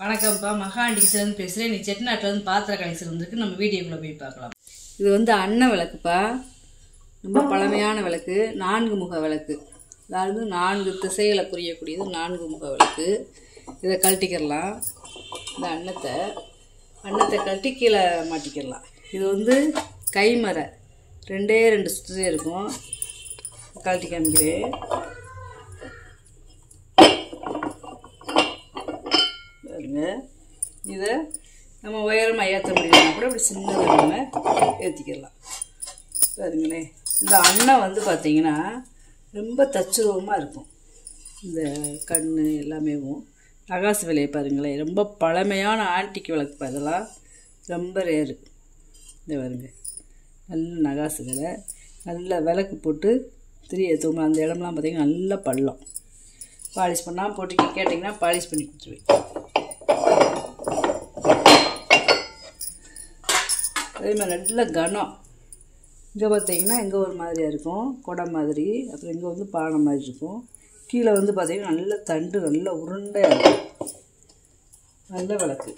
வணக்கம்ப்பா, மகாண்டி கிச்சன்லேருந்து பேசுகிறேன். நீ செட்டிநாட்டில் பாத்திர கலைச்சல் வந்துருக்கு. நம்ம வீடியோக்குள்ளே போய் பார்க்கலாம். இது அன்ன விளக்குப்பா, ரொம்ப பழமையான விளக்கு, 4 முக விளக்கு. அதாவது 4 திசைகளை புரியக்கூடியது 4 முக விளக்கு. இதை கழட்டிக்கிடலாம். இந்த அன்னத்தை கழட்டி கீழே மாட்டிக்கிடலாம். இது கைமறை 2 சுற்று இருக்கும். கழட்டி காமிக்கிறேன். இதை நம்ம உயரமாக ஏற்ற முடியலன்னா கூட இப்படி சின்னதாக நம்ம ஏற்றிக்கலாம். பாருங்களேன், இந்த அன்னம் பார்த்திங்கன்னா ரொம்ப தச்சுருவமாக இருக்கும். இந்த கண் எல்லாமேவும் நகாசு விலையை பாருங்களேன், ரொம்ப பழமையான ஆன்டிக் விளக்கு. இதெல்லாம் ரொம்ப ரேரு. இந்த பாருங்க, நல்ல நகாசு விலை, நல்ல விளக்கு போட்டு ஏற்றுவோம். அந்த இடம்லாம் பார்த்திங்கன்னா நல்ல பள்ளம். பாலிஷ் பண்ணால் போட்டு கேட்டிங்கன்னா பாலிஷ் பண்ணி கொடுத்துருவேன். அதே மாதிரி நல்ல கனம். இங்கே பார்த்தீங்கன்னா இங்கே ஒரு மாதிரியாக இருக்கும், கொடை மாதிரி. அப்புறம் இங்கே பானை மாதிரி இருக்கும். கீழே பார்த்தீங்கன்னா நல்ல தண்டு, நல்ல உருண்டையாக இருக்கும். நல்ல விளக்கு.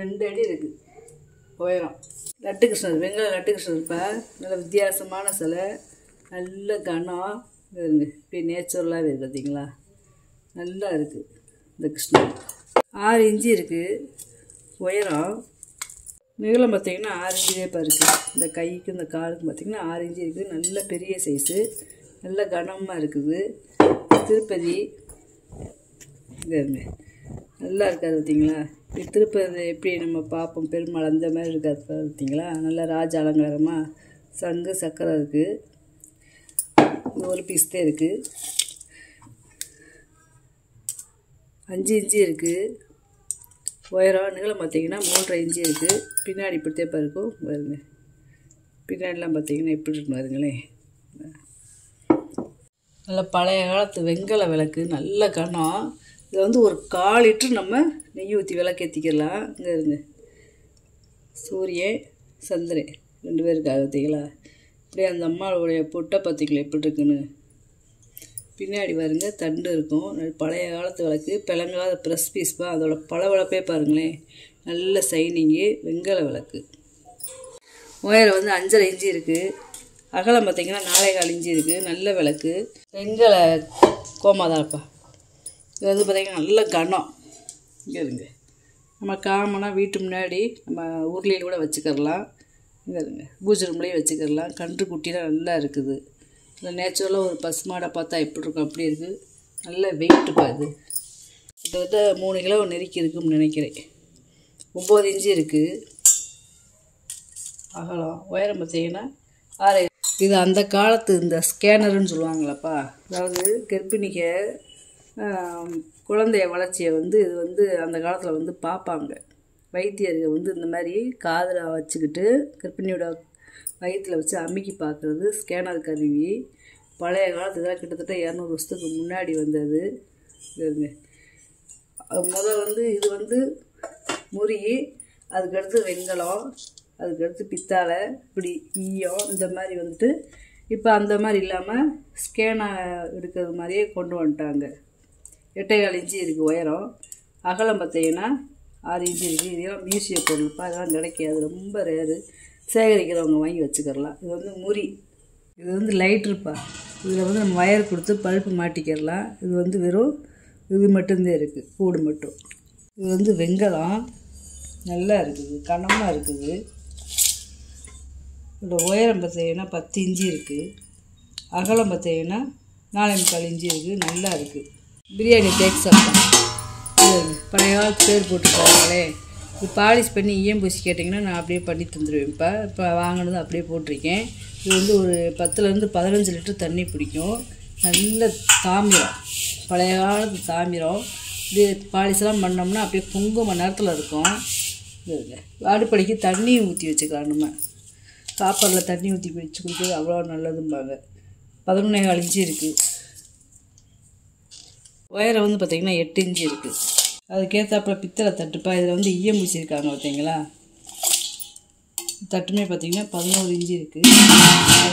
ரெண்டு அடி இருக்குது உயரம். லட்டு கிருஷ்ணர், வெங்கல லட்டு கிருஷ்ணர் இப்போ நல்ல வித்தியாசமான சிலை, நல்ல கனம் இருங்க. இப்படி நேச்சுரலாகவே இருக்குது பார்த்தீங்களா, நல்லா இருக்குது. இந்த கிருஷ்ணர் 6 இன்ச்சு இருக்குது உயரம். நீளம் பார்த்திங்கன்னா 6 இன்ச்சிலே இப்போ இருக்குது. இந்த கைக்கு இந்த காலுக்கு பார்த்திங்கன்னா 6 இன்ச்சு இருக்குது. நல்ல பெரிய சைஸு, நல்ல கனமாக இருக்குது. திருப்பதி இருங்க, நல்லா இருக்காது பார்த்தீங்களா. இப்படி திருப்பதி எப்படி நம்ம பார்ப்போம் பெருமாள், அந்த மாதிரி இருக்காது பார்த்தீங்களா. நல்லா ராஜ அலங்காரமாக சங்கு சக்கரை இருக்குது. ஒரு பீஸ் தான் இருக்குது. 5 இன்ச்சு இருக்குது உயரம். நீளம் பார்த்திங்கன்னா 3.5 இன்ச்சு இருக்குது. பின்னாடி இப்படித்தேப்பா இருக்கும் பாருங்க. பின்னாடிலாம் பார்த்திங்கன்னா எப்படி இருக்கும் பாருங்களேன். நல்ல பழைய காலத்து வெங்கல விளக்கு, நல்ல கனம். இதை ஒரு 1/4 லிட்டர் நம்ம நெய் ஊற்றி விளக்கேற்றிக்கலாம். இங்கே இருங்க, சூரியன் சந்திரன் 2 பேருக்காக பார்த்தீங்களா. அப்படியே அந்த அம்மாவுடைய பொட்டை பார்த்திங்களா எப்படி இருக்குன்னு. பின்னாடி பாருங்க தண்டு இருக்கும். பழைய காலத்து விளக்கு, பிளங்காத ப்ரெஸ் பீஸ்ப்பா. அதோட பளபளப்பே பாருங்களேன், நல்ல சைனிங்கு, வெங்கல விளக்கு. உயரம் 5.5 இன்ச்சு இருக்குது. அகலம் பார்த்திங்கன்னா 4.25 இன்ச்சு இருக்குது. நல்ல விளக்கு, வெங்கல கோமாதாப்பா. இது பார்த்திங்கன்னா நல்ல கனம். இங்கே இருங்க, நம்ம காமனாக வீட்டு முன்னாடி நம்ம ஊர்லேயும் கூட வச்சுக்கிடலாம். இங்கே இருங்க, பூஜை ரூம்லேயும் வச்சுக்கிடலாம். கன்று குட்டிலாம் நல்லா இருக்குது. இந்த நேச்சுரலாக ஒரு பசுமாடை பார்த்தா எப்படி இருக்கும் அப்படி இருக்குது. நல்ல வெயிட்டுப்பா. இது 3 கிலோ நெருக்கி இருக்குன்னு நினைக்கிறேன். 9 இன்ச்சு இருக்குது அகலம். உயரம் பார்த்திங்கன்னா 6. இது அந்த காலத்து இந்த ஸ்கேனருன்னு சொல்லுவாங்களாப்பா. அதாவது கர்ப்பிணிக்கு குழந்தைய வளர்ச்சியை இது அந்த காலத்தில் பார்ப்பாங்க. வைத்தியர்கள் இந்த மாதிரி காதில் வச்சுக்கிட்டு கர்ப்பிணியோட வயிற்றில் வச்சு அமுக்கி பார்க்குறது ஸ்கேனர் கருவி. பழைய காலத்து இதெல்லாம் கிட்டத்தட்ட 200 வருஷத்துக்கு முன்னாடி வந்தது. இதுங்க இது முறி, அதுக்கடுத்து வெங்கலம், அதுக்கடுத்து பித்தாளை, இப்படி ஈயம், இந்த மாதிரி இப்போ அந்த மாதிரி இல்லாமல் ஸ்கேனாக எடுக்கிறது மாதிரியே கொண்டு வந்துட்டாங்க. 8.25 இன்ச்சு இருக்குது உயரம். அகலம் பார்த்திங்கன்னா 6 இன்ச்சு இருக்குது. இதெல்லாம் மியூசிய பொருள்ப்பா, அதெல்லாம் கிடைக்காது, ரொம்ப ரேரு. சேகரிக்கிறவங்க வாங்கி வச்சுக்கிடலாம். இது முறி. இது லைட்ருப்பா. இதில் நம்ம வயர் கொடுத்து பல்ப்பு மாட்டிக்கிடலாம். இது வெறும் இது மட்டும்தான் இருக்குது, கூடு மட்டும். இது வெங்கலம், நல்லா இருக்குது, கனமாக இருக்குது. இதோட உயரம் பார்த்திங்கன்னா 10 இன்ச்சு இருக்குது. அகலம் பார்த்திங்கன்னா 4.25 இன்ச்சு இருக்குது. நல்லா இருக்குது. பிரியாணி தேக்கு சாப்பிட்டோம். பழைய காலத்து பேர் போட்டுருக்காங்களே. இது பாலிஷ் பண்ணி பூசி கேட்டிங்கன்னா நான் அப்படியே பண்ணி தந்துடுவேன்ப்பா. இப்போ வாங்கினது அப்படியே போட்டிருக்கேன். இது ஒரு 10லேருந்து 15 லிட்டர் தண்ணி பிடிக்கும். நல்ல தாமிரம், பழைய காலத்து தாமிரம். இது பாலிஷெல்லாம் பண்ணோம்னா அப்படியே பொங்கும நேரத்தில் இருக்கும். இது அடுப்படிக்கு தண்ணி ஊற்றி வச்சுக்கலாம். நம்ம சாப்பாடில் தண்ணி ஊற்றி வச்சு குடிக்கிறது அவ்வளோ நல்லதும்பாங்க. 11.25 இன்ச்சு இருக்குது. உயரம் பார்த்திங்கன்னா 8 இன்ச்சு இருக்குது. அதுக்கேற்றாப்புல பித்தளை தட்டுப்பா. இதில் ஈயம் பூசியிருக்காங்க பார்த்தீங்களா. தட்டுமே பார்த்திங்கன்னா 11 இன்ச்சு இருக்குது.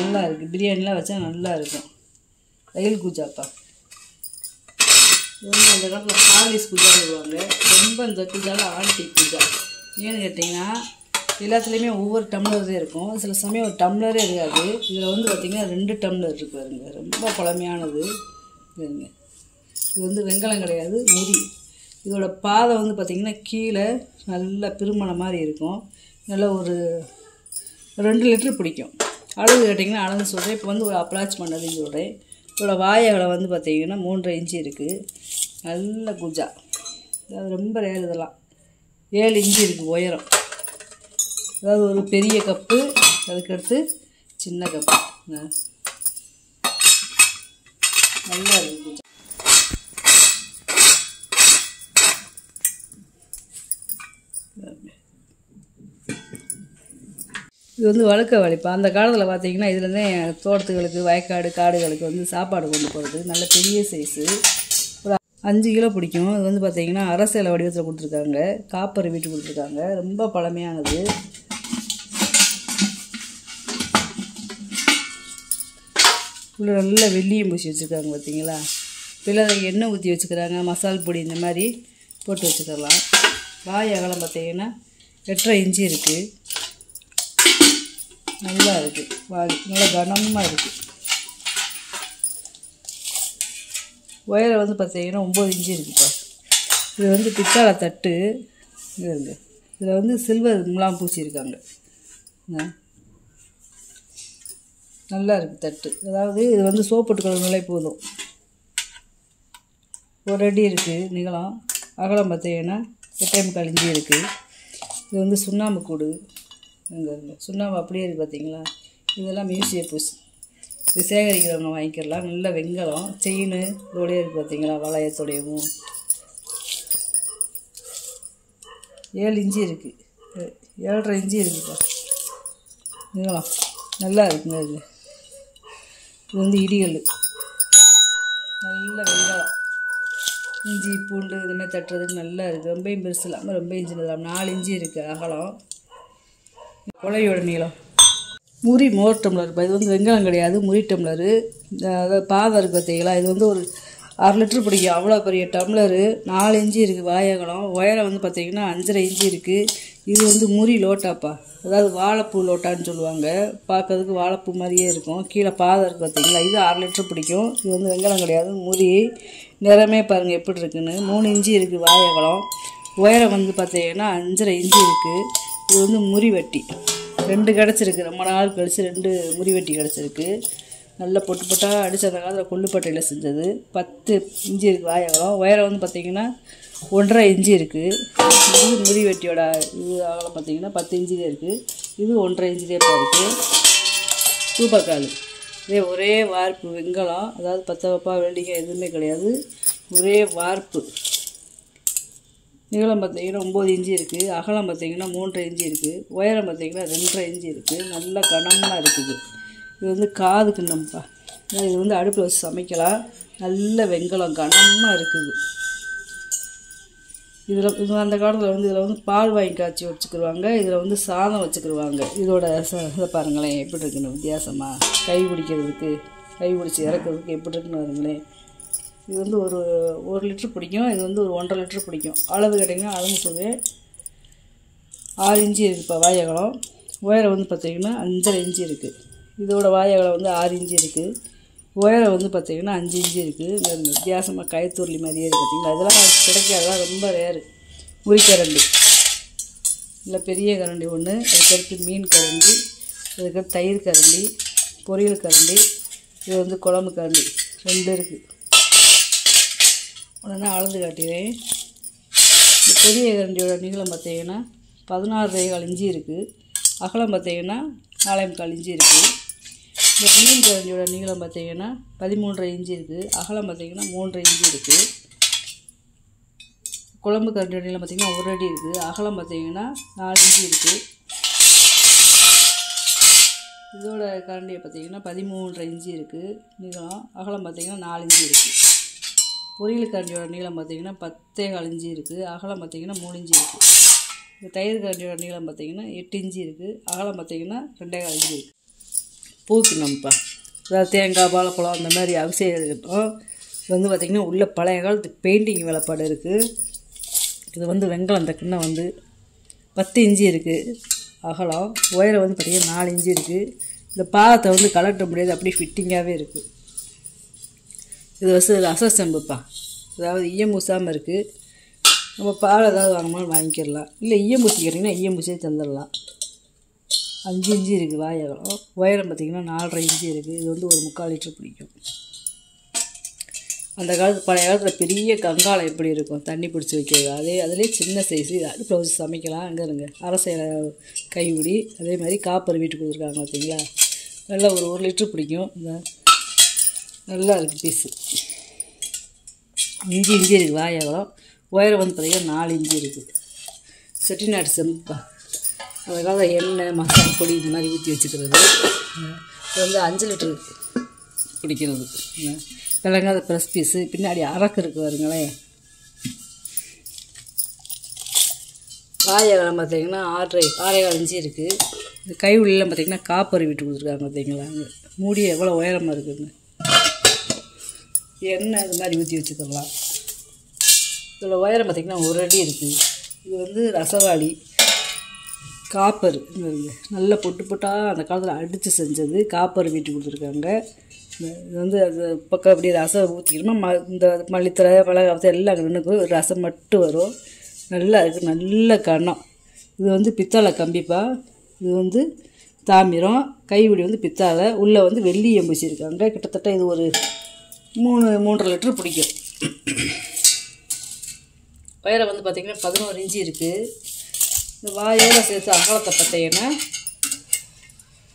நல்லா இருக்குது. பிரியாணிலாம் வச்சா நல்லா இருக்கும். ரயில் கூஜாப்பா. இது வந்து அந்த காலத்தில் பாலிஸ் கூஜான்னு சொல்லுவாங்க. ரொம்ப இந்த கூஜாவில் ஆன்டிக் கூஜா. ஏன்னு கேட்டிங்கன்னா எல்லாத்துலேயுமே ஒவ்வொரு டம்ளர் தான் இருக்கும். சில சமயம் ஒரு டம்ளரே இருக்காது. இதில் வந்து பார்த்திங்கன்னா 2 டம்ளர் இருக்கு பாருங்க. ரொம்ப பழமையானது பாருங்க. இது வந்து வெங்கலம் கிடையாது, முறி. இதோட பாதை வந்து பார்த்திங்கன்னா கீழே நல்லா திருமண மாதிரி இருக்கும். நல்லா ஒரு 2 லிட்டரு பிடிக்கும். அளவு கேட்டிங்கன்னா அளந்து சொல்கிறேன். இப்போ வந்து ஒரு அப்ராச் பண்ணதுன்னு சொல்கிறேன். இதோட வாயகளை வந்து பார்த்திங்கன்னா 3.5 இன்ச்சு இருக்குது. நல்ல குஜா. அதாவது ரொம்ப ரேர் இதெல்லாம். 7 இன்ச்சு இருக்குது உயரம். அதாவது ஒரு பெரிய கப்பு, அதுக்கடுத்து சின்ன கப்பு. நல்லா இருக்குது குஜா. இது வந்து வழுக்க வலிப்பா. அந்த காலத்தில் பார்த்திங்கன்னா இதுலேருந்தே தோட்டத்துகளுக்கு, வயக்காடு, காடுகளுக்கு வந்து சாப்பாடு கொண்டு போகிறது. நல்ல பெரிய சைஸு. ஒரு 5 கிலோ பிடிக்கும். இது வந்து பார்த்திங்கன்னா அரசியல் வடிவத்தில் கொடுத்துருக்காங்க. காப்பர் வீட்டு கொடுத்துருக்காங்க. ரொம்ப பழமையானது. உள்ள நல்ல வெள்ளியும் பூசி வச்சுருக்காங்க பார்த்திங்களா. பிள்ளை எண்ணெய் ஊற்றி வச்சுக்கிறாங்க. மசால் பொடி இந்த மாதிரி போட்டு வச்சுக்கலாம். வாய் அகலம் பார்த்திங்கன்னா 8.5 இன்ச்சு இருக்குது. நல்லா இருக்குது. வாய் நல்லா கனமாக இருக்குது. உயரம் வந்து பார்த்திங்கன்னா 9 இன்ச்சு இருக்குப்பா. இது வந்து பித்தளை தட்டு. இது இருக்குது. இதில் வந்து சில்வர் முலாம் பூசியிருக்காங்க. நல்லா இருக்குது தட்டு. அதாவது இது வந்து சோப்புட்டு கழுவுனாலே போதும். 1 அடி இருக்குது நீளம். அகலம் பார்த்திங்கன்னா 8.25 இன்ச்சு இருக்குது. இது வந்து சுண்ணாம்பு கூடு. இங்கே சுண்ணாம்பு அப்படியே இருக்குது பார்த்திங்களா. இதெல்லாம் மியூசியம் பூஸ். இது சேகரிக்கிறவங்க வாங்கிக்கலாம். நல்ல வெங்கலம். செயின் இதோடய இருக்குது பார்த்திங்களா. வளையத்தோடையவும் 7 இன்ச்சு இருக்குது. 7.5 இன்ச்சு இருக்குப்பா நீளம். நல்லா இருக்குங்க. இது வந்து இடிகல். நல்ல வெங்கலம். இஞ்சி பூண்டு இதுமாதிரி தட்டுறதுக்கு நல்லா இருக்குது. ரொம்பவும் பெருசு இல்லாமல் ரொம்ப இன்ச்சு இல்லாமல் 4 இன்ச்சு இருக்குது அகலம். கொலையோட நீளம். முறி மோர் டம்ளர். இது வந்து வெங்காயம் கிடையாது, முறி டம்ளரு. அதாவது பாதை இருக்குது பார்த்தீங்களா. இது வந்து ஒரு 1/2 லிட்டரு பிடிக்கும். அவ்வளோ பெரிய டம்ளரு. 4 இன்ச்சு இருக்குது வாயகலம். உயரம் வந்து பார்த்திங்கன்னா 5.5 இன்ச்சு இருக்குது. இது வந்து முறி லோட்டாப்பா. அதாவது வாழைப்பூ லோட்டான்னு சொல்லுவாங்க. பார்க்கறதுக்கு வாழைப்பூ மாதிரியே இருக்கும். கீழே பாதை இருக்குது பார்த்திங்களா. இது 1/2 லிட்டரு பிடிக்கும். இது வந்து வெங்காயம் கிடையாது, முறி. நிறமே பாருங்கள் எப்படி இருக்குன்னு. 3 இன்ச்சு இருக்குது வாயகலம். உயரம் வந்து பார்த்திங்கன்னா 5.5 இன்ச்சு இருக்குது. இது வந்து முறி வெட்டி 2 கிடச்சிருக்கு. ரொம்ப நாள் கழிச்சு 2 முறி வெட்டி கிடச்சிருக்கு. நல்ல பொட்டு பொட்டாக அடித்து அந்த காலத்தில் கொள்ளுப்பட்டையில் செஞ்சது. 10 இன்ச்சு இருக்குது வாயகலம். உயரம் வந்து பார்த்திங்கன்னா 1.5 இன்ச்சு இருக்குது. இது முறி வெட்டியோட இது அகலம் பார்த்திங்கன்னா 10 இன்ச்சு தான் இருக்குது. இது 1.5 இன்ச்சு தான் இருக்குது. தூப்பக்கால். இதே ஒரே வார்ப்பு வெங்கலம். அதாவது 10 வப்பா வெல்டிங்க எதுவுமே கிடையாது. ஒரே வார்ப்பு. நீளம் பார்த்திங்கன்னா 9 இன்ச்சு இருக்குது. அகலம் பார்த்திங்கன்னா 3.5 இன்ச்சு இருக்குது. உயரம் பார்த்திங்கன்னா 2.5 இன்ச்சு இருக்குது. நல்லா கனமாக இருக்குது. இது வந்து காது கிண்ணம்ப்பா. இது வந்து அடுப்பில் வச்சு சமைக்கலாம். நல்ல வெங்கலம் கனமாக இருக்குது. இதில் அந்த காலத்தில் வந்து இதில் வந்து பால் வாங்கி காய்ச்சி வச்சுக்கிடுவாங்க. இதில் வந்து சாதம் வச்சுக்கிடுவாங்க. இதோட இதை பாருங்களேன் எப்படி இருக்குன்னு வித்தியாசமாக. கை பிடிக்கிறதுக்கு, கை பிடிச்சி இறக்கிறதுக்கு எப்படி இருக்குன்னு பாருங்களேன். இது வந்து ஒரு 1 லிட்டரு பிடிக்கும். இது வந்து ஒரு 1.5 லிட்டரு பிடிக்கும். அளவு கேட்டிங்கன்னா அளவு சொல்லுவேன். 6 இன்ச்சு இருக்குப்பா வாயகலம். உயரம் வந்து பார்த்திங்கன்னா 5.5 இன்ச்சு இருக்குது. இதோட வாயகலம் வந்து 6 இன்ச்சு இருக்குது. உயரம் வந்து பார்த்திங்கன்னா 5 இன்ச்சு இருக்குது. இந்த வித்தியாசமாக கயத்தூர்லி மாதிரியே இருக்குது பார்த்திங்களா. இதெல்லாம் கிடைக்காதெல்லாம் ரொம்ப ரேரு. முறிக்கரண்டி இல்லை பெரிய கரண்டி ஒன்று. அதுக்கடுத்து மீன் கரண்டி, அதுக்கடுத்து தயிர் கரண்டி, பொரியல் கரண்டி, இது வந்து குழம்பு கரண்டி 2 இருக்குது. உடனே அளந்து காட்டுவேன். இந்த பெரிய கரண்டியோட நீளம் பார்த்திங்கன்னா 16.25 இன்ச்சு இருக்குது. அகலம் பார்த்திங்கன்னா 4.25 இன்ச்சு இருக்குது. இந்த மீன் கரண்டியோட நீளம் பார்த்திங்கன்னா 13.5 இன்ச்சு இருக்குது. அகலம் பார்த்திங்கன்னா 3.5 இன்ச்சு இருக்குது. குழம்பு கரண்டியோட நீளம் பார்த்திங்கன்னா 1 அடி இருக்குது. அகலம் பார்த்திங்கன்னா 4 இன்ச்சு இருக்குது. இதோட கரண்டியை பார்த்திங்கன்னா 13.5 இன்ச்சு இருக்குது நீளம். அகலம் பார்த்திங்கன்னா 4 இன்ச்சு இருக்குது. பொரியல் கரண்டியோட நீளம் பார்த்திங்கன்னா 10.25 இன்ச்சு இருக்குது. அகலம் பார்த்திங்கன்னா 3 இன்ச்சு இருக்குது. இந்த தயிர் கரண்டியோட நீளம் பார்த்திங்கன்னா 8 இன்ச்சு இருக்குது. அகலம் பார்த்திங்கன்னா 2.25 இன்ச்சு இருக்குது. பூக்கணும்ப்பா, அதாவது தேங்காய் வாழைப்பழம் அந்த மாதிரி அவசியம் இருக்கட்டும். இது வந்து பார்த்திங்கன்னா உள்ள பழைய காலத்து பெயிண்டிங் வேலைப்பாடு இருக்குது. இது வந்து வெங்கலம் அந்த கிண்ணம் வந்து 10 இன்ச்சு இருக்குது அகலம். உயரம் வந்து பார்த்திங்கன்னா 4 இன்ச்சு இருக்குது. இந்த பாகத்தை வந்து கலட்ட முடியாது, அப்படியே ஃபிட்டிங்காகவே இருக்குது. இது வந்து ரசச்சம்புப்பா, அதாவது ஈயம் பூசாமல் இருக்குது. நம்ம பால் ஏதாவது வாங்கணும்னு வாங்கிக்கிடலாம், இல்லை ஈயம் பூசி கேட்டிங்கன்னா ஈயம் பூசியே தந்துடலாம். 5 இன்ச்சு இருக்குது வாய் அகலம். உயரம் பார்த்திங்கன்னா 4.5 இன்ச்சு இருக்குது. இது வந்து ஒரு 3/4 லிட்டர் பிடிக்கும். அந்த காலத்து பழைய காலத்தில் பெரிய கங்காளம் எப்படி இருக்கும் தண்ணி பிடிச்சி வைக்கிறது, அதிலே சின்ன சைஸு. இது அடுப்பில் வச்சு சமைக்கலாம். அங்கே இருங்க அரசையில் கைவிடி. அதே மாதிரி காப்பர் வீட்டுக்கு கொடுத்துருக்காங்க பார்த்தீங்களா, நல்லா ஒரு 1 லிட்டர் பிடிக்கும். இந்த நல்லா இருக்குது பீஸு. 5 இன்ச்சு இருக்குது வாய் அகலம். உயரம் வந்து பார்த்திங்கன்னா 4 இன்ச்சு இருக்குது. செட்டிநாடு செம்பா, அந்த காலத்தில் எண்ணெய் மசாலா பொடி இந்த மாதிரி ஊற்றி வச்சுக்கிறது. இது வந்து 5 லிட்டரு பிடிக்கிறது. விளங்காத ப்ரெஸ் பீஸு. பின்னாடி அரக்கு இருக்குது வருங்களேன். வாய் அகலம் பார்த்திங்கன்னா 6.25 இன்ச்சு இருக்குது. இந்த கை உள்ளெலாம் பார்த்திங்கன்னா காப்பர் வீட்டு கொடுத்துருக்காங்க பார்த்தீங்களா. மூடி எவ்வளோ உயரமாக இருக்குதுங்க. எண்ணெய் இது மாதிரி ஊற்றி வச்சுக்கலாம். இதில் உயரம் பார்த்திங்கன்னா 1 அடி இருக்குது. இது வந்து ரசவாளி காப்பர், நல்ல பொட்டு பொட்டாக அந்த காலத்தில் அடித்து செஞ்சது. காப்பர் வீட்டு கொடுத்துருக்காங்க. இது வந்து அது பக்கம் அப்படியே ரசம் ஊற்றிக்கணுமா, இந்த மல்லித்தலை மிளகாய் எல்லாம் நின்றுக்கும். ரசம் மட்டும் வரும். நல்லா இருக்குது, நல்ல கணம். இது வந்து பித்தளை கம்பிப்பா. இது வந்து தாமிரம். கைவிடி வந்து பித்தளை. உள்ளே வந்து வெள்ளி எம்பூசி இருக்காங்க. கிட்டத்தட்ட இது ஒரு 3.5 லிட்டர் பிடிக்கும். உயரம் வந்து பார்த்திங்கன்னா 11 இன்ச்சு இருக்குது. இந்த வாயோடு சேர்த்து அகலத்தை பார்த்தீங்கன்னா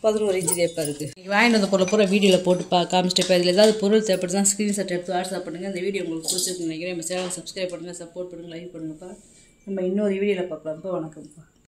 11 இன்ச்சு தேப்பாக இருக்குது. நீங்கள் வாங்கிட்டு வந்த பொருளை பூரா வீடியோவில் போட்டு காமிச்சிட்டு இதில் ஏதாவது பொருள் தேவைப்படுது தான் ஸ்க்ரீன்ஷாட் எடுத்து வாட்ஸ்அப் பண்ணுங்கள். இந்த வீடியோ உங்களுக்கு பிடிச்சிருக்குன்னு நினைக்கிறேன். நம்ம சேனல் சப்ஸ்கிரைப் பண்ணுங்கள், சப்போர்ட் பண்ணுங்கள், லைக் பண்ணுங்கப்பா. நம்ம இன்னொரு வீடியோவில் பார்க்கலாம்ப்பா. வணக்கம்ப்பா.